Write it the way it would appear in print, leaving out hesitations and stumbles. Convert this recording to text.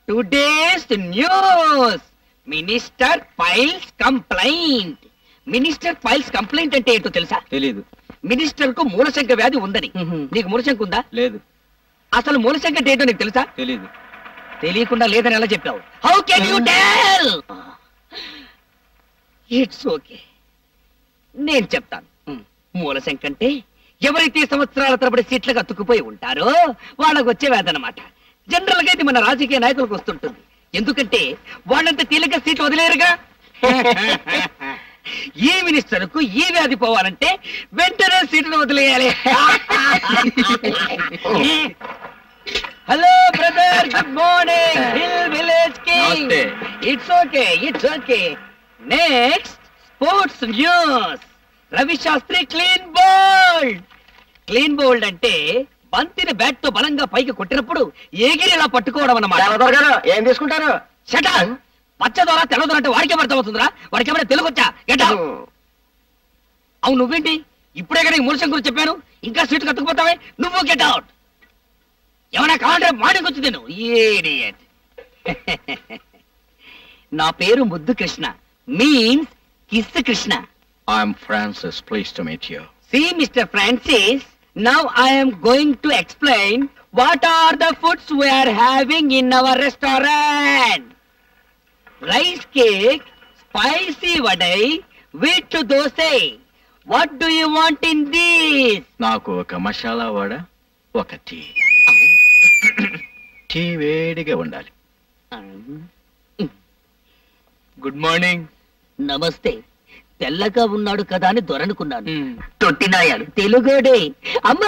Today's news minister files complaint. Minister files complaint అంటే ఏంటో తెలుసా? తెలీదు. మినిస్టర్ కు మూలశంక వ్యాధి ఉందని. నీకు మూలశంక ఉందా? లేదు. అసలు మూలశంక అంటే ఏంటో నీకు తెలుసా? తెలీదు. తెలియకుండా లేదని ఎలా చెప్పావు? How can you tell? It's okay, నేను చెప్తాను. మూలశంక అంటే ఎవరైతే సంవత్సరాల తరబడి సీట్లకు అతుక్కుపోయి ఉంటారో వాళ్ళకు వచ్చే వ్యాధి అన్నమాట. జనరల్ గా ఇది మన రాజకీయ నాయకులకు వస్తుంటుంది. ఎందుకంటే వాళ్ళంత తేలిక సీట్లు వదిలేరుగా. ఈ మినిస్టర్ కు ఈ వ్యాధి పోవాలంటే వెంటనే సీట్ను వదిలేయాలి. Hello brother, good morning. Hill village king. It's okay, it's okay. Next sports news. Ravi Shastri clean bowled. Clean bowled అంటే బంతిని బ్యాట్ తో బలంగా పైకి కొట్టినప్పుడు ఎగిరి ఇలా పట్టుకోవడం అన్నమాట. ఏం తీసుకుంటారు? షటా. పచ్చదోరా తెల్లదోర అంటే వాడికే అర్థమవుతుందిరా. వాడికి ఏమైనా తెలుగు వచ్చా? Get out. అవును, నువ్వేంటి ఇప్పుడే కానీ మూలశం గురించి చెప్పాను, ఇంకా సీటు కత్తుకుపోతావే? నువ్వు గెట్ అవుట్. ఏమైనా కావాలంటే మాడికి వచ్చి నేను. నా పేరు ముద్దు Krishna, means kiss Krishna. I'm Francis. Pleased to meet you. See, Mr. Francis, now I am going to explain what are the foods we are having in our restaurant. Rice cake, spicy vadai, wheat dosai. What do you want in this? నాకు ఒక మసాలా వడ, ఒక tea. Tea వేడిగా ఉండాలి. Good morning. నమస్తే. తెల్లగా ఉన్నాడు కదా అని దొరనుకున్నాను. తొట్టినాయాడు తెలుగుడే. అమ్మ